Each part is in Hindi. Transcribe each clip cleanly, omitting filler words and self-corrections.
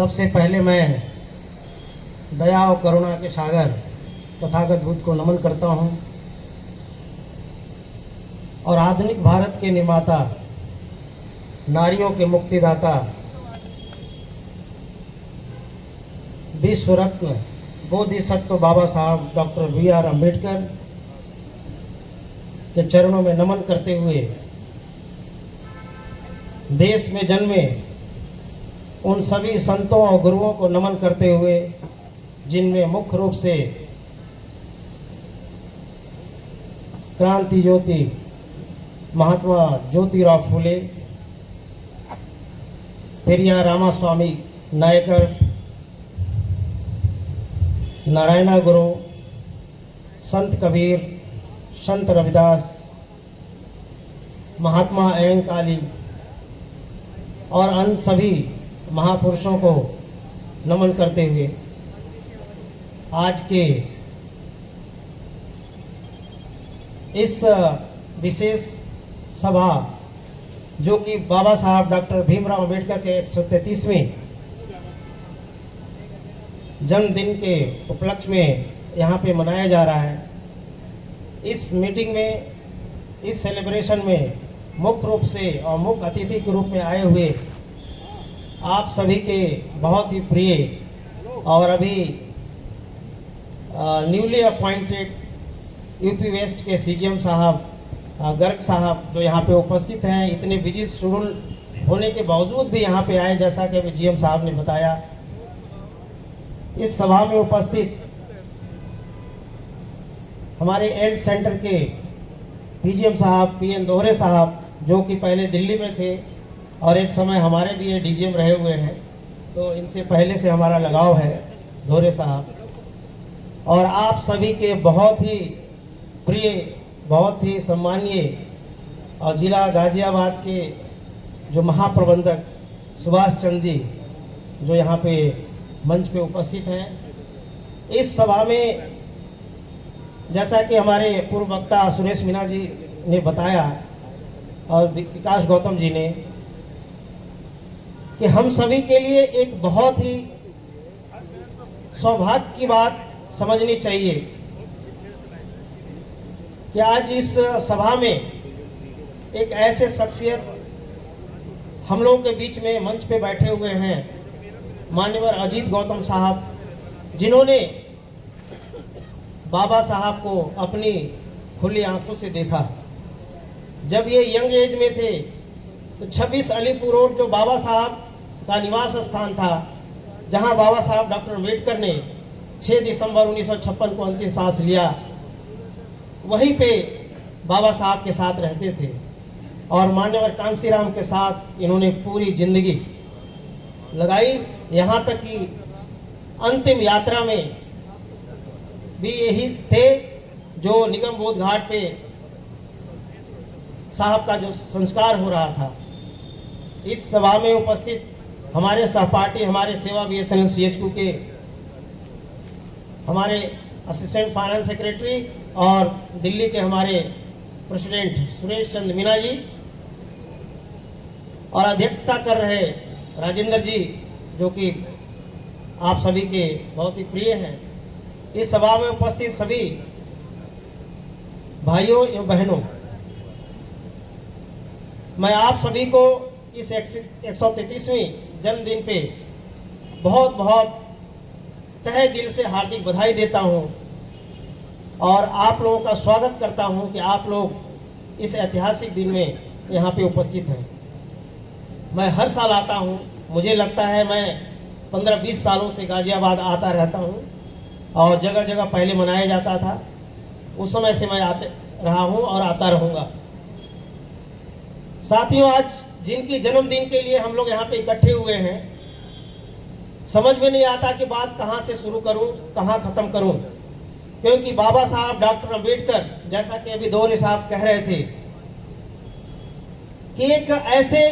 सबसे पहले मैं दया और करुणा के सागर तथागत बुद्ध को नमन करता हूँ और आधुनिक भारत के निर्माता, नारियों के मुक्तिदाता, विश्व रत्न बोधिसत्व बाबा साहब डॉक्टर बी.आर. अम्बेडकर के चरणों में नमन करते हुए देश में जन्मे उन सभी संतों और गुरुओं को नमन करते हुए, जिनमें मुख्य रूप से क्रांति ज्योति महात्मा ज्योतिराव फुले, पेरियार रामास्वामी नायकर, नारायणा गुरु, संत कबीर, संत रविदास, महात्मा अयंकाली और अन्य सभी महापुरुषों को नमन करते हुए आज के इस विशेष सभा, जो कि बाबा साहब डॉक्टर भीमराव अम्बेडकर के 133वें जन्मदिन के उपलक्ष्य में यहाँ पे मनाया जा रहा है। इस मीटिंग में, इस सेलिब्रेशन में मुख्य रूप से और मुख्य अतिथि के रूप में आए हुए आप सभी के बहुत ही प्रिय और अभी न्यूली अपॉइंटेड यूपी वेस्ट के सीजीएम साहब गर्ग साहब, जो यहाँ पे उपस्थित हैं, इतने बिजी शेड्यूल होने के बावजूद भी यहाँ पे आए, जैसा कि अभी जीएम साहब ने बताया। इस सभा में उपस्थित हमारे एल्ट सेंटर के पीजीएम साहब, पीएन दोहरे साहब, जो कि पहले दिल्ली में थे और एक समय हमारे भी डीजीएम रहे हुए हैं, तो इनसे पहले से हमारा लगाव है, दोहरे साहब। और आप सभी के बहुत ही प्रिय, बहुत ही सम्मानीय और जिला गाजियाबाद के जो महाप्रबंधक सुभाष चंद्र जी, जो यहाँ पे मंच पे उपस्थित हैं। इस सभा में जैसा कि हमारे पूर्व वक्ता सुरेश मीना जी ने बताया और विकास गौतम जी ने, कि हम सभी के लिए एक बहुत ही सौभाग्य की बात समझनी चाहिए कि आज इस सभा में एक ऐसे शख्सियत हम लोगों के बीच में मंच पे बैठे हुए हैं, मान्यवर अजीत गौतम साहब, जिन्होंने बाबा साहब को अपनी खुली आंखों से देखा। जब ये यंग एज में थे तो 26 अलीपुर रोड, जो बाबा साहब का निवास स्थान था, जहां बाबा साहब डॉक्टर अम्बेडकर ने 6 दिसंबर 1956 को अंतिम सांस लिया, वहीं पे बाबा साहब के साथ रहते थे और मान्यवर कांसीराम के साथ इन्होंने पूरी जिंदगी लगाई। यहाँ तक कि अंतिम यात्रा में भी यही थे, जो निगम बोध घाट पे साहब का जो संस्कार हो रहा था। इस सभा में उपस्थित हमारे सहपाठी, हमारे सेवा बीएसएनएल सीएचक्यू के हमारे असिस्टेंट फाइनेंस सेक्रेटरी और दिल्ली के हमारे प्रेसिडेंट सुरेश चंद्र मीना जी, और अध्यक्षता कर रहे राजेंद्र जी, जो कि आप सभी के बहुत ही प्रिय हैं। इस सभा में उपस्थित सभी भाइयों एवं बहनों, मैं आप सभी को इस 133वीं जन्मदिन पे बहुत बहुत तहे दिल से हार्दिक बधाई देता हूं और आप लोगों का स्वागत करता हूं कि आप लोग इस ऐतिहासिक दिन में यहाँ पे उपस्थित हैं। मैं हर साल आता हूं, मुझे लगता है मैं 15-20 सालों से गाजियाबाद आता रहता हूं और जगह जगह पहले मनाया जाता था, उस समय से मैं आते रहा हूं और आता रहूंगा। साथियों, आज जिनकी जन्मदिन के लिए हम लोग यहाँ पे इकट्ठे हुए हैं, समझ में नहीं आता कि बात कहाँ से शुरू करूं, कहाँ खत्म करूं, क्योंकि बाबा साहब डॉक्टर अम्बेडकर, जैसा कि अभी दोहरे साहब कह रहे थे, कि एक ऐसे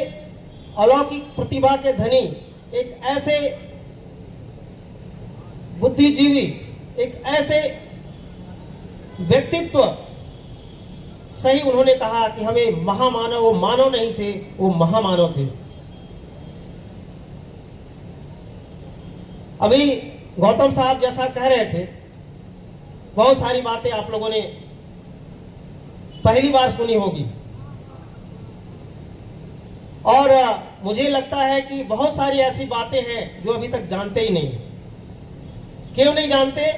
अलौकिक प्रतिभा के धनी, एक ऐसे बुद्धिजीवी, एक ऐसे व्यक्तित्व, सही उन्होंने कहा कि हमें महामानव, वो मानव नहीं थे, वो महामानव थे। अभी गौतम साहब जैसा कह रहे थे, बहुत सारी बातें आप लोगों ने पहली बार सुनी होगी, और मुझे लगता है कि बहुत सारी ऐसी बातें हैं जो अभी तक जानते ही नहीं। क्यों नहीं जानते?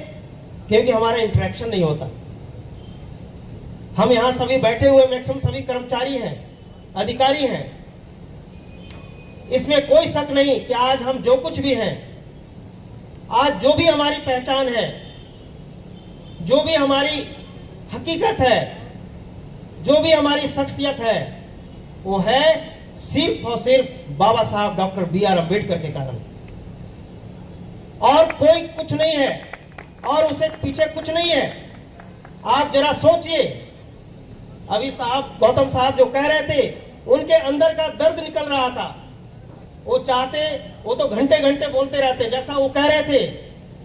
क्योंकि हमारा इंटरेक्शन नहीं होता। हम यहां सभी बैठे हुए मैक्सिमम सभी कर्मचारी हैं, अधिकारी हैं, इसमें कोई शक नहीं कि आज हम जो कुछ भी हैं, आज जो भी हमारी पहचान है, जो भी हमारी हकीकत है, जो भी हमारी शख्सियत है, वो है सिर्फ और सिर्फ बाबा साहब डॉक्टर बी.आर. अम्बेडकर के कारण, और कोई कुछ नहीं है, और उसे पीछे कुछ नहीं है। आप जरा सोचिए, अभी साहब गौतम साहब जो कह रहे थे, उनके अंदर का दर्द निकल रहा था। वो चाहते, वो तो घंटे घंटे बोलते रहते, जैसा वो कह रहे थे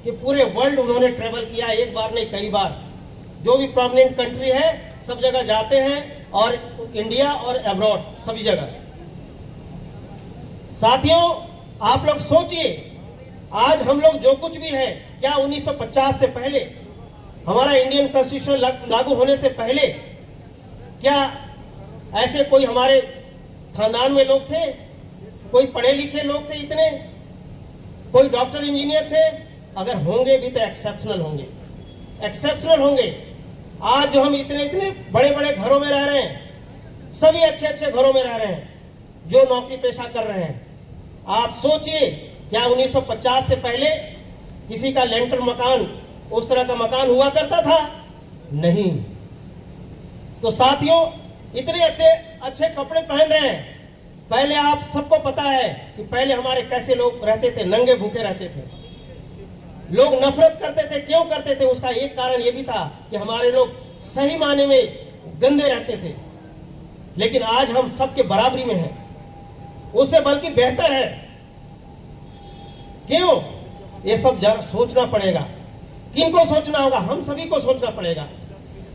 कि पूरे वर्ल्ड उन्होंने ट्रेवल किया, एक बार नहीं कई बार, जो भी प्रोमिनेंट कंट्री है सब जगह जाते हैं, और इंडिया और अब्रॉड सभी जगह। साथियों, आप लोग सोचिए, आज हम लोग जो कुछ भी है, क्या 1950 से पहले, हमारा इंडियन कॉन्स्टिट्यूशन लागू होने से पहले, क्या ऐसे कोई हमारे खानदान में लोग थे? कोई पढ़े लिखे लोग थे इतने? कोई डॉक्टर इंजीनियर थे? अगर होंगे भी तो एक्सेप्शनल होंगे, एक्सेप्शनल होंगे। आज जो हम इतने इतने बड़े बड़े घरों में रह रहे हैं, सभी अच्छे अच्छे घरों में रह रहे हैं, जो नौकरी पेशा कर रहे हैं। आप सोचिए, क्या 1950 से पहले किसी का लेंटर मकान, उस तरह का मकान हुआ करता था? नहीं। तो साथियों, इतने अच्छे कपड़े पहन रहे हैं। पहले आप सबको पता है कि पहले हमारे कैसे लोग रहते थे, नंगे भूखे रहते थे, लोग नफरत करते थे। क्यों करते थे? उसका एक कारण यह भी था कि हमारे लोग सही मायने में गंदे रहते थे। लेकिन आज हम सबके बराबरी में हैं, उससे बल्कि बेहतर है। क्यों? ये सब जरा सोचना पड़ेगा। किनको सोचना होगा? हम सभी को सोचना पड़ेगा।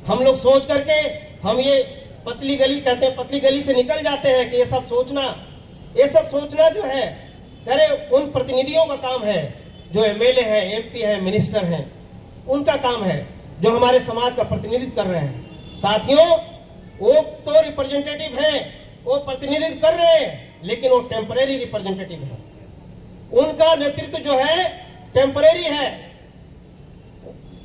हम लोग सोच करके हम ये पतली गली कहते हैं, पतली गली से निकल जाते हैं कि ये सब सोचना जो है, करे उन प्रतिनिधियों का काम है जो एमएलए हैं, एमपी हैं, मिनिस्टर हैं, उनका काम है, जो हमारे समाज का प्रतिनिधित्व कर रहे हैं। साथियों, वो तो रिप्रेजेंटेटिव हैं, वो प्रतिनिधित्व कर रहे हैं, लेकिन वो टेम्परेरी रिप्रेजेंटेटिव है। उनका नेतृत्व जो है टेम्परेरी है,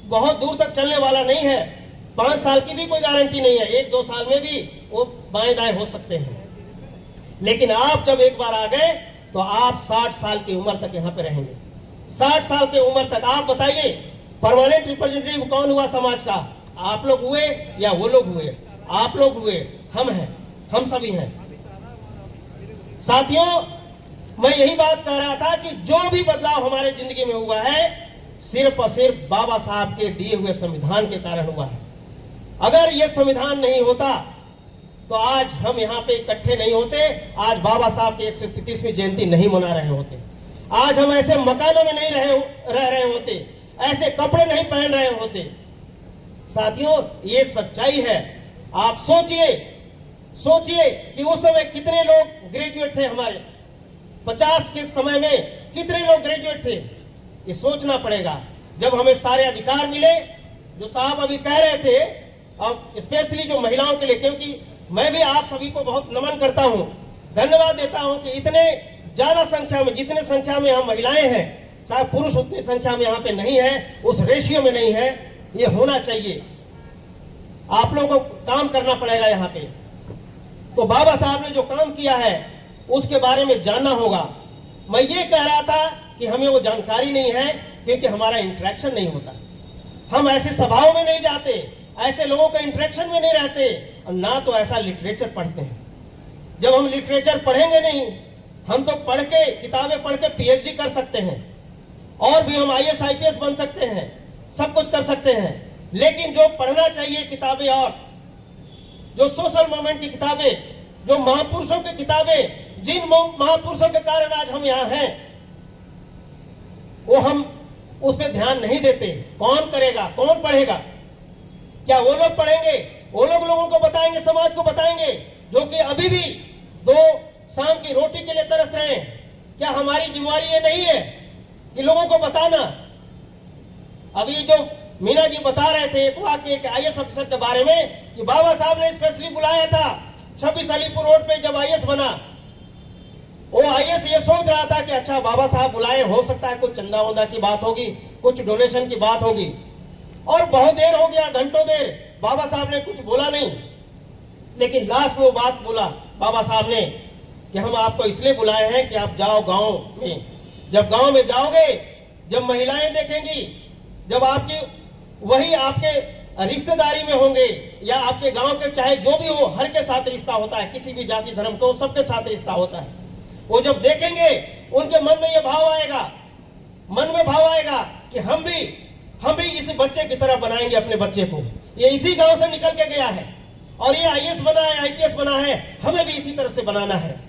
बहुत दूर तक चलने वाला नहीं है। 5 साल की भी कोई गारंटी नहीं है, 1-2 साल में भी वो बाएं दाएं हो सकते हैं। लेकिन आप जब एक बार आ गए तो आप 60 साल की उम्र तक यहाँ पे रहेंगे। 60 साल की उम्र तक। आप बताइए, परमानेंट रिप्रेजेंटेटिव कौन हुआ समाज का? आप लोग हुए या वो लोग हुए? आप लोग हुए, हम हैं, हम सभी हैं। साथियों, मैं यही बात कह रहा था कि जो भी बदलाव हमारे जिंदगी में हुआ है, सिर्फ और सिर्फ बाबा साहब के दिए हुए संविधान के कारण हुआ है। अगर ये संविधान नहीं होता तो आज हम यहाँ पे इकट्ठे नहीं होते, आज बाबा साहब की 133वीं जयंती नहीं मना रहे होते, आज हम ऐसे मकानों में नहीं रह रहे होते, ऐसे कपड़े नहीं पहन रहे होते। साथियों, ये सच्चाई है। आप सोचिए कि उस समय कितने लोग ग्रेजुएट थे। हमारे 50 के समय में कितने लोग ग्रेजुएट थे? ये सोचना पड़ेगा। जब हमें सारे अधिकार मिले, जो साहब अभी कह रहे थे, और स्पेशली जो महिलाओं के लिए, क्योंकि मैं भी आप सभी को बहुत नमन करता हूं, धन्यवाद देता हूं कि इतने ज्यादा संख्या में, जितने संख्या में हम महिलाएं हैं, शायद पुरुष उतनी संख्या में यहाँ पे नहीं है, उस रेशियो में नहीं है। ये होना चाहिए। आप लोगों को काम करना पड़ेगा यहाँ पे। तो बाबा साहब ने जो काम किया है उसके बारे में जानना होगा। मैं ये कह रहा था कि हमें वो जानकारी नहीं है क्योंकि हमारा इंटरेक्शन नहीं होता। हम ऐसे सभाओं में नहीं जाते, ऐसे लोगों के इंटरेक्शन में नहीं रहते, और ना तो ऐसा लिटरेचर पढ़ते हैं। जब हम लिटरेचर पढ़ेंगे नहीं, हम तो पढ़ के, किताबें पढ़ के पीएचडी कर सकते हैं, और भी हम आईएएस आईपीएस बन सकते हैं, सब कुछ कर सकते हैं। लेकिन जो पढ़ना चाहिए किताबें, और जो सोशल मूवमेंट की किताबें, जो महापुरुषों की किताबें, जिन महापुरुषों के कारण आज हम यहाँ हैं, वो हम उस पर ध्यान नहीं देते। कौन करेगा? कौन पढ़ेगा? क्या वो लोग पढ़ेंगे? वो लोगों को बताएंगे, समाज को बताएंगे, जो कि अभी भी 2 शाम की रोटी के लिए तरस रहे हैं। क्या हमारी जिम्मेवारी ये नहीं है कि लोगों को बताना। अभी जो मीना जी बता रहे थे एक वाक्य एक आईएएस अफसर के बारे में कि बाबा साहब ने स्पेशली बुलाया था 26 अलीपुर रोड पे जब आईएएस बना, वो आईएएस ये सोच रहा था कि अच्छा बाबा साहब बुलाए, हो सकता है कुछ चंदा वंदा की बात होगी, कुछ डोनेशन की बात होगी। और बहुत देर हो गया, घंटों देर, बाबा साहब ने कुछ बोला नहीं। लेकिन लास्ट में वो बात बोला बाबा साहब ने कि हम आपको इसलिए बुलाए हैं कि आप जाओ गांव में। जब गांव में जाओगे, जब महिलाएं देखेंगी, जब आपकी वही आपके रिश्तेदारी में होंगे या आपके गांव के चाहे जो भी हो, हर के साथ रिश्ता होता है, किसी भी जाति धर्म को सबके साथ रिश्ता होता है। वो जब देखेंगे उनके मन में ये भाव आएगा, मन में भाव आएगा कि हम भी इस बच्चे की तरह बनाएंगे अपने बच्चे को। ये इसी गांव से निकल के गया है और ये आईएएस बना है, आईपीएस बना है, हमें भी इसी तरह से बनाना है।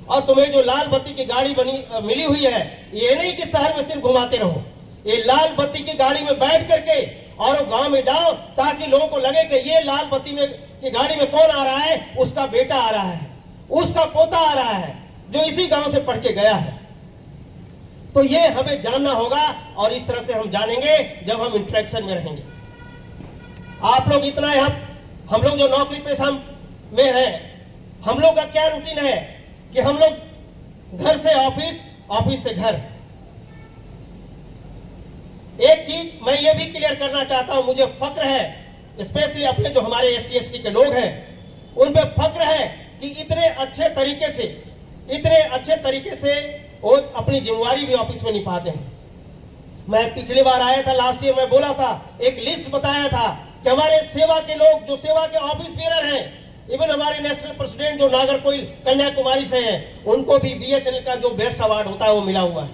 और तुम्हें जो लाल बत्ती की गाड़ी मिली हुई है, ये नहीं कि शहर में सिर्फ घुमाते रहो, ये लाल बत्ती की गाड़ी में बैठ करके और गांव में जाओ ताकि लोगों को लगे कि ये लाल बत्ती में की गाड़ी में कौन आ रहा है, उसका बेटा आ रहा है, उसका पोता आ रहा है जो इसी गांव से पढ़ के गया है। तो ये हमें जानना होगा और इस तरह से हम जानेंगे जब हम इंटरेक्शन में रहेंगे। आप लोग इतना है, हम लोग जो नौकरी पेशा में है, हम लोग का क्या रूटीन है कि हम लोग घर से ऑफिस, ऑफिस से घर। एक चीज मैं ये भी क्लियर करना चाहता हूं, मुझे फक्र है स्पेशली अपने जो हमारे एससी एसटी के लोग हैं उन पे फक्र है कि इतने अच्छे तरीके से वो अपनी जिम्मेवारी भी ऑफिस में निभाते हैं। मैं पिछली बार आया था, लास्ट ईयर में बोला था, एक लिस्ट बताया था कि हमारे सेवा के लोग जो सेवा के ऑफिस बीरर हैं, इवन हमारे नेशनल प्रेसिडेंट जो नागरकोइल कन्याकुमारी से हैं, उनको भी बीएसएनएल का जो बेस्ट अवार्ड होता है वो मिला हुआ है।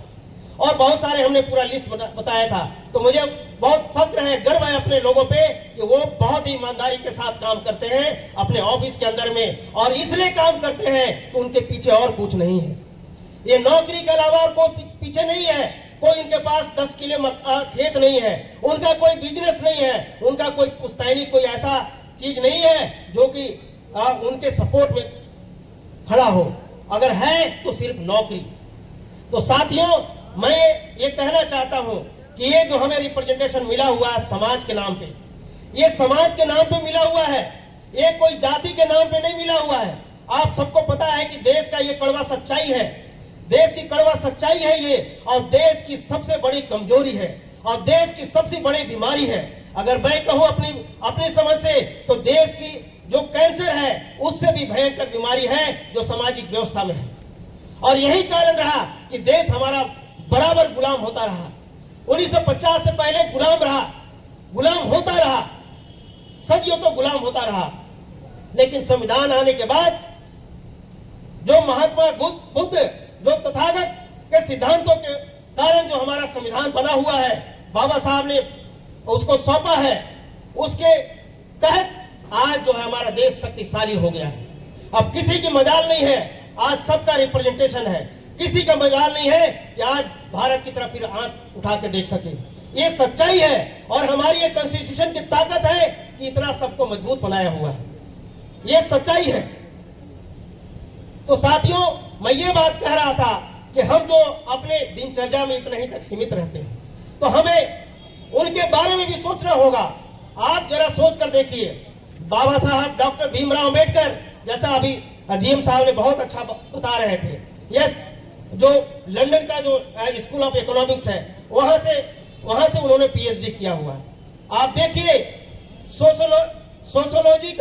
और बहुत सारे हमने पूरा लिस्ट बताया था। तो मुझे बहुत फक्र है, गर्व है अपने लोगों पे कि वो बहुत ही ईमानदारी के साथ काम करते हैं अपने ऑफिस के अंदर में, और इसलिए काम करते हैं कि उनके पीछे और कुछ नहीं है। ये नौकरी के अलावा और कोई पीछे नहीं है, कोई इनके पास 10 किले खेत नहीं है, उनका कोई बिजनेस नहीं है, उनका कोई पुश्तैनी कोई ऐसा चीज नहीं है जो कि उनके सपोर्ट में खड़ा हो। अगर है तो सिर्फ नौकरी। तो साथियों, मैं ये कहना चाहता हूं कि ये जो हमें रिप्रेजेंटेशन मिला हुआ है समाज के नाम पे, ये समाज के नाम पे मिला हुआ है, ये कोई जाति के नाम पे नहीं मिला हुआ है। आप सबको पता है कि देश का ये कड़वा सच्चाई है, देश की कड़वा सच्चाई है ये, और देश की सबसे बड़ी कमजोरी है और देश की सबसे बड़ी बीमारी है। अगर मैं कहूं अपनी समझ से, तो देश की जो कैंसर है उससे भी भयंकर बीमारी है जो सामाजिक व्यवस्था में है। और यही कारण रहा कि देश हमारा बराबर गुलाम होता रहा। 1950 से पहले गुलाम होता रहा, सदियों तो गुलाम होता रहा। लेकिन संविधान आने के बाद जो महात्मा बुद्ध, जो तथागत के सिद्धांतों के कारण जो हमारा संविधान बना हुआ है, बाबा साहब ने उसको सौंपा है, उसके तहत आज जो है हमारा देश शक्तिशाली हो गया है। अब किसी की मजाल नहीं है, आज सबका रिप्रेजेंटेशन है, किसी का मजाल नहीं है कि आज भारत की तरफ फिर आंख उठा के देख सके। ये सच्चाई है और हमारी ये कॉन्स्टिट्यूशन की ताकत है कि इतना सबको मजबूत बनाया हुआ है, ये सच्चाई है। तो साथियों, मैं ये बात कह रहा था कि हम जो अपने दिनचर्या में इतना ही तक सीमित रहते हैं, तो हमें उनके बारे में भी सोचना होगा। आप जरा सोच कर देखिए, बाबा साहब डॉक्टर भीमराव अंबेडकर, जैसा अभी जीएम साहब ने बहुत अच्छा बता रहे थे, यस, जो लंदन का जो स्कूल ऑफ इकोनॉमिक्स है, वहां से उन्होंने पीएचडी किया हुआ है। आप देखिए, सोशियोलॉजी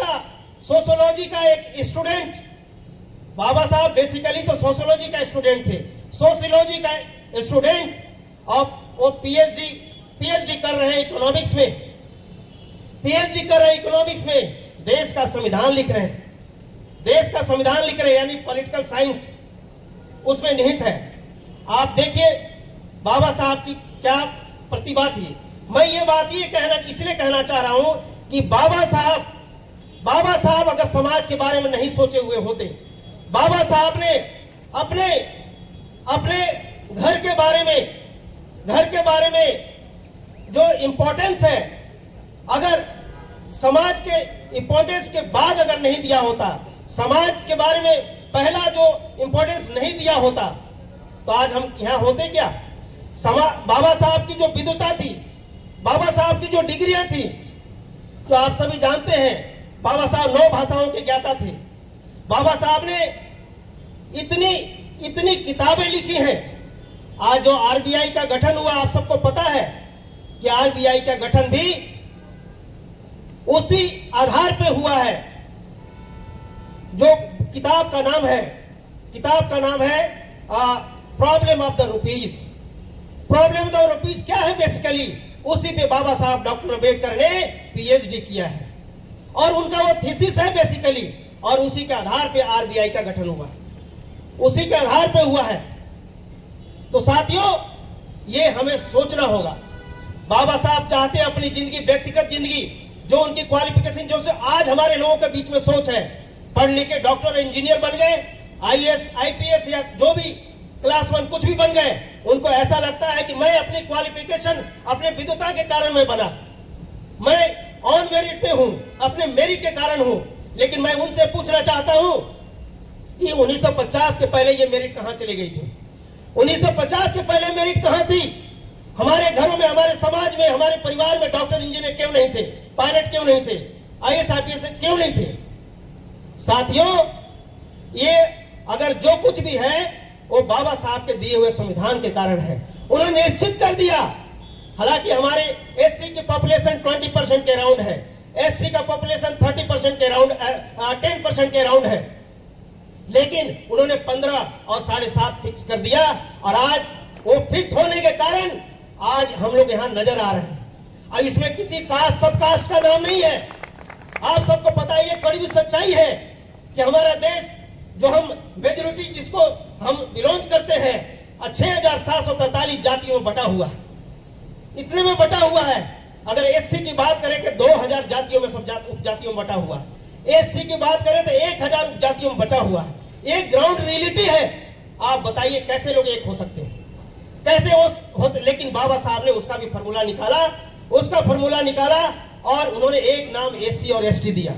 का एक स्टूडेंट, बाबा साहब बेसिकली तो सोशियोलॉजी का स्टूडेंट थे, सोशियोलॉजी का स्टूडेंट, और वो पीएचडी कर रहे हैं इकोनॉमिक्स में, इकोनॉमिक्स में देश का संविधान लिख रहे हैं, यानी पॉलिटिकल साइंस उसमें निहित है। आप देखिए बाबा साहब की क्या प्रतिभा थी। मैं ये बात इसलिए कहना चाह रहा हूं कि बाबा साहब अगर समाज के बारे में नहीं सोचे हुए होते, बाबा साहब ने अपने घर के बारे में जो इंपॉर्टेंस है, अगर समाज के इंपॉर्टेंस के बाद अगर नहीं दिया होता, समाज के बारे में पहला जो इंपॉर्टेंस नहीं दिया होता, तो आज हम यहां होते क्या? बाबा साहब की जो विद्वता थी, बाबा साहब की जो डिग्रियां थी, जो आप सभी जानते हैं, बाबा साहब 9 भाषाओं के ज्ञाता थे। बाबा साहब ने इतनी किताबें लिखी हैं। आज जो आरबीआई का गठन हुआ, आप सबको पता है कि आरबीआई का गठन भी उसी आधार पे हुआ है। जो किताब का नाम है problem of the rupees. Problem of the rupees क्या है? बेसिकली उसी पे बाबा साहब डॉक्टर अम्बेडकर ने पीएचडी किया है और उनका वो थीसिस है बेसिकली, और उसी के आधार पे आरबीआई का गठन हुआ, उसी के आधार पे हुआ है। तो साथियों, ये हमें सोचना होगा। बाबा साहब चाहते हैं अपनी जिंदगी, व्यक्तिगत जिंदगी, जो उनकी क्वालिफिकेशन, जो से आज हमारे लोगों के बीच में सोच है, पढ़ लिख के डॉक्टर इंजीनियर बन गए, आईएएस आईपीएस या जो भी क्लास 1 कुछ भी बन गए, उनको ऐसा लगता है कि मैं अपनी क्वालिफिकेशन, अपने विद्वता के कारण मैं बना, मैं ऑन मेरिट पे हूं, अपने मेरिट के कारण हूं। लेकिन मैं उनसे पूछना चाहता हूं कि 1950 के पहले ये मेरिट कहां चली गई थी? 1950 के पहले मेरिट कहां थी? हमारे घरों में, हमारे समाज में, हमारे परिवार में डॉक्टर इंजीनियर क्यों नहीं थे? पायलट क्यों नहीं थे? आईएएस आईपीएस क्यों नहीं थे? साथियों, ये अगर जो कुछ भी है वो बाबा साहब के दिए हुए संविधान के कारण है। उन्होंने निश्चित कर दिया। हालांकि हमारे एससी की पॉपुलेशन 20% के अराउंड है, एसटी का पॉपुलेशन 30% के अराउंड, 10% के अराउंड है, लेकिन उन्होंने 15 और 7.5 फिक्स कर दिया। और आज वो फिक्स होने के कारण आज हम लोग यहाँ नजर आ रहे हैं। अब इसमें किसी कास्ट, सब कास्ट का नाम नहीं है। आप सबको पता है, ये कड़ी सच्चाई है कि हमारा देश, जो हम मेजोरिटी जिसको हम बिलोंग करते हैं, 6743 जातियों में बटा हुआ है। इतने में बटा हुआ है। अगर एससी की बात करें कि 2000 जातियों में, सब उपजातियों में बटा हुआ है। एसटी की बात करें तो 1000 उपजातियों में बटा हुआ है। एक ग्राउंड रियलिटी है। आप बताइए कैसे लोग एक हो सकते हैं? कैसे होते? लेकिन बाबा साहब ने उसका भी फॉर्मूला निकाला, और उन्होंने एक नाम एससी और एसटी दिया।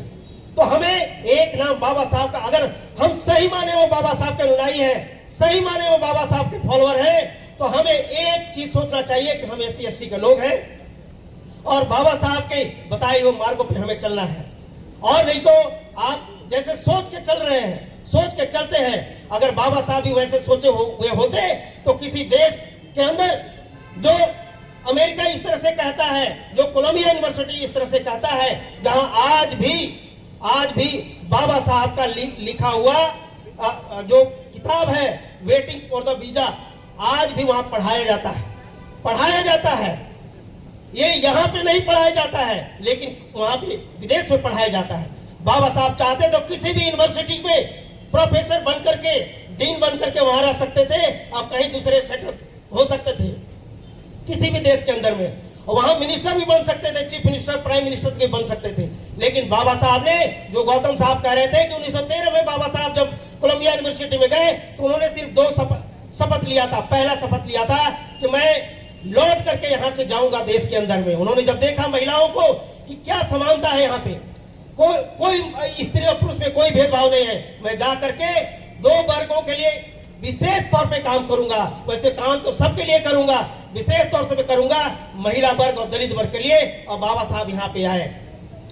तो हमें एक नाम बाबा साहब का, अगर हम सही माने वो बाबा साहब के अनुयायी हैं, सही माने वो बाबा साहब के फॉलोअर हैं, तो हमें एक चीज सोचना चाहिए कि हम एससी एसटी के लोग हैं और बाबा साहब के बताए हुए मार्गों पे हमें चलना है। और नहीं तो आप जैसे सोच के चल रहे हैं, सोच के चलते हैं, अगर बाबा साहब भी वैसे सोचे हुए होते तो किसी देश के अंदर, जो अमेरिका इस तरह से कहता है, जो कोलंबिया यूनिवर्सिटी इस तरह से कहता है, जहां आज भी बाबा साहब का लिखा हुआ जो किताब है वेटिंग फॉर द वीजा, आज भी वहां पढ़ाया जाता है। ये यहाँ पे नहीं पढ़ाया जाता है, लेकिन वहां पे विदेश में पढ़ाया जाता है। बाबा साहब चाहते तो किसी भी यूनिवर्सिटी में प्रोफेसर बन करके, डीन बन करके वहां रह सकते थे, और कहीं दूसरे सेटल हो सकते थे किसी भी देश के अंदर में, और वहां मिनिस्टर भी बन सकते थे, चीफ मिनिस्टर, प्राइम मिनिस्टर भी बन सकते थे। लेकिन बाबा साहब ने, जो गौतम साहब कह रहे थे कि 1913 में बाबा साहब जब कोलंबिया यूनिवर्सिटी में गए तो उन्होंने सिर्फ 2 शपथ लिया था। पहला शपथ लिया था कि मैं लौट करके यहां से जाऊंगा देश के अंदर में। उन्होंने जब देखा महिलाओं को कि क्या समानता है यहाँ पे, कोई स्त्री और पुरुष में कोई भेदभाव नहीं है, मैं जा करके 2 वर्गों के लिए विशेष तौर पे काम करूंगा। वैसे काम तो सबके लिए करूंगा, विशेष तौर से करूंगा महिला वर्ग और दलित वर्ग के लिए। और बाबा साहब यहाँ पे आए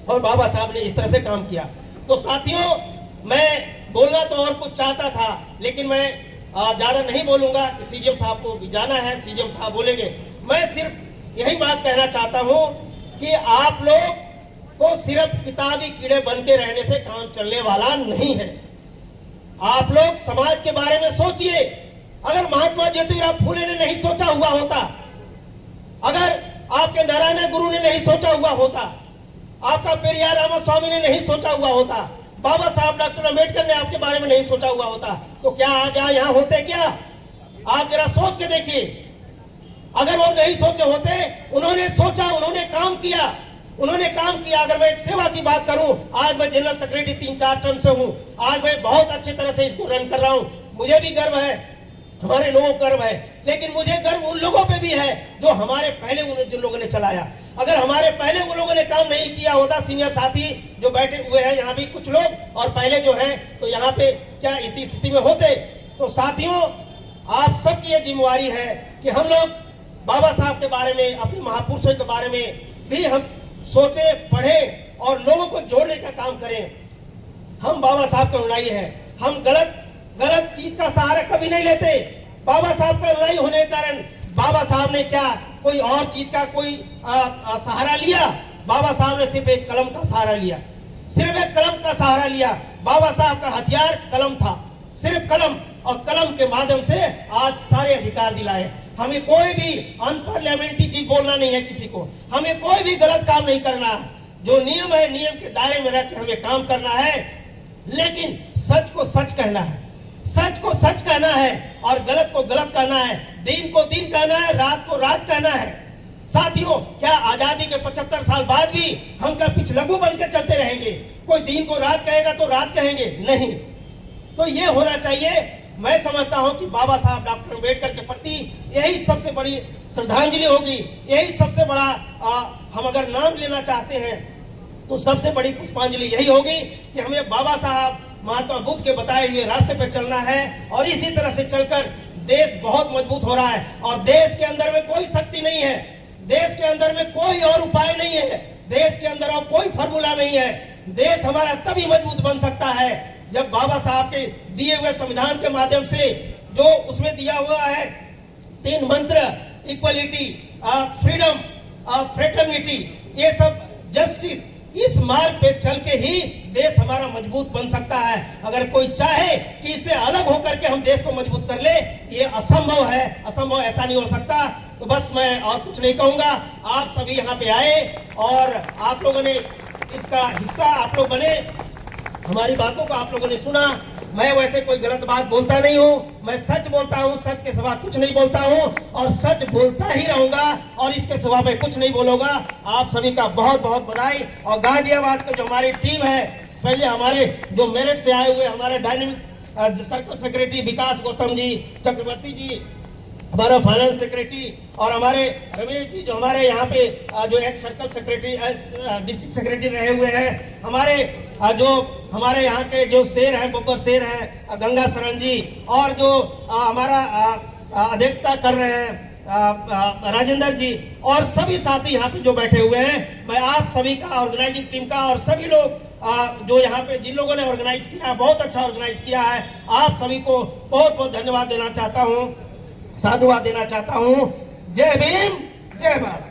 और बाबा साहब ने इस तरह से काम किया। तो साथियों, मैं बोलना तो और कुछ चाहता था, लेकिन मैं ज्यादा नहीं बोलूंगा। सीजीएम साहब को भी जाना है, सीजीएम साहब बोलेंगे। मैं सिर्फ यही बात कहना चाहता हूं कि आप लोग को सिर्फ किताबी कीड़े बन के रहने से काम चलने वाला नहीं है। आप लोग समाज के बारे में सोचिए। अगर महात्मा ज्योतिराव फूले ने नहीं सोचा हुआ होता, अगर आपके नारायण गुरु ने नहीं सोचा हुआ होता, आपका पेरियार रामास्वामी ने नहीं सोचा हुआ होता, बाबा साहब डॉक्टर अम्बेडकर ने आपके बारे में नहीं सोचा हुआ होता, तो क्या आज यहाँ होते? क्या आप जरा सोच के देखिए। अगर वो नहीं सोचे होते, उन्होंने सोचा, उन्होंने काम किया। अगर मैं एक सेवा की बात करूं, आज मैं जनरल सेक्रेटरी 3-4 टर्म से हूं, आज मैं बहुत अच्छी तरह से इसको रन कर रहा हूं। मुझे भी गर्व है, हमारे लोगों को गर्व है, लेकिन मुझे गर्व उन लोगों पे भी है जो हमारे पहले जिन लोगों ने चलाया। अगर हमारे पहले उन लोगों ने काम नहीं किया होता, सीनियर साथी जो बैठे हुए हैं यहाँ भी कुछ लोग, और पहले जो है, तो यहाँ पे क्या इसी स्थिति में होते? तो साथियों, आप सबकी ये जिम्मेवारी है कि हम लोग बाबा साहब के बारे में, अपने महापुरुषों के बारे में भी हम सोचे, पढ़े और लोगों को जोड़ने का काम करें। हम बाबा साहब के अनुयायी हैं। हम गलत चीज का सहारा कभी नहीं लेते। बाबा साहब का अनुयायी होने के कारण बाबा साहब ने क्या कोई और चीज का कोई सहारा लिया? बाबा साहब ने सिर्फ एक कलम का सहारा लिया, सिर्फ एक कलम का सहारा लिया। बाबा साहब का हथियार कलम था, सिर्फ कलम, और कलम के माध्यम से आज सारे अधिकार दिलाए। हमें कोई भी अनपार्लियामेंट्री चीज बोलना नहीं है किसी को, हमें कोई भी गलत काम नहीं करना है। जो नियम है, नियम के दायरे में रह के हमें काम करना है, लेकिन सच को सच कहना है, सच को सच कहना है और गलत को गलत कहना है, दिन को दिन कहना है, रात को रात कहना है। साथियों, क्या आजादी के 75 साल बाद भी हम क्या पिछलग्गू बनकर चलते रहेंगे? कोई दिन को रात कहेगा तो रात कहेंगे? नहीं। तो ये होना चाहिए। मैं समझता हूं कि बाबा साहब डॉक्टर अम्बेडकर के प्रति यही सबसे बड़ी श्रद्धांजलि होगी, यही सबसे बड़ा हम अगर नाम लेना चाहते हैं तो सबसे बड़ी पुष्पांजलि यही होगी कि हमें बाबा साहब महात्मा बुद्ध के बताए हुए रास्ते पर चलना है और इसी तरह से चलकर देश बहुत मजबूत हो रहा है। और देश के अंदर में कोई शक्ति नहीं है, देश के अंदर में कोई और उपाय नहीं है, देश के अंदर और कोई फॉर्मूला नहीं है। देश हमारा तभी मजबूत बन सकता है जब बाबा साहब के दिए हुए संविधान के माध्यम से जो उसमें दिया हुआ है 3 मंत्र, इक्वलिटी, फ्रीडम, फ्रेटर्निटी, ये सब, जस्टिस, इस मार्ग पे चल के ही देश हमारा मजबूत बन सकता है। अगर कोई चाहे कि इससे अलग होकर के हम देश को मजबूत कर ले, ये असंभव है, असंभव, ऐसा नहीं हो सकता। तो बस मैं और कुछ नहीं कहूंगा। आप सभी यहाँ पे आए और आप लोगों ने इसका हिस्सा आप लोग बने, हमारी बातों को आप लोगों ने सुना। मैं वैसे कोई गलत बात बोलता नहीं हूँ, मैं सच बोलता हूँ, सच के सिवा कुछ नहीं बोलता हूँ और सच बोलता ही रहूंगा और इसके सिवा मैं कुछ नहीं बोलूंगा। आप सभी का बहुत बहुत बधाई। और गाजियाबाद की जो हमारी टीम है, पहले हमारे जो मेरठ से आए हुए हमारे डायनेमिक सर्कल सेक्रेटरी विकास गौतम जी, चक्रवर्ती जी हमारा फाइनेंस सेक्रेटरी, और हमारे रमेश जी जो हमारे यहाँ पे जो x circle secretary, district secretary रहे हुए हैं, हमारे जो हमारे यहाँ के जो शेर हैं, बब्बर शेर हैं, गंगा शरण जी, और जो हमारा अध्यक्षता कर रहे हैं राजेंद्र जी, और सभी साथी यहाँ पे जो बैठे हुए हैं, मैं आप सभी का, ऑर्गेनाइजिंग टीम का और सभी लोग जो यहाँ पे जिन लोगों ने ऑर्गेनाइज किया, बहुत अच्छा ऑर्गेनाइज किया है, आप सभी को बहुत बहुत धन्यवाद देना चाहता हूँ, साधुवाद देना चाहता हूँ। जय भीम, जय भारत।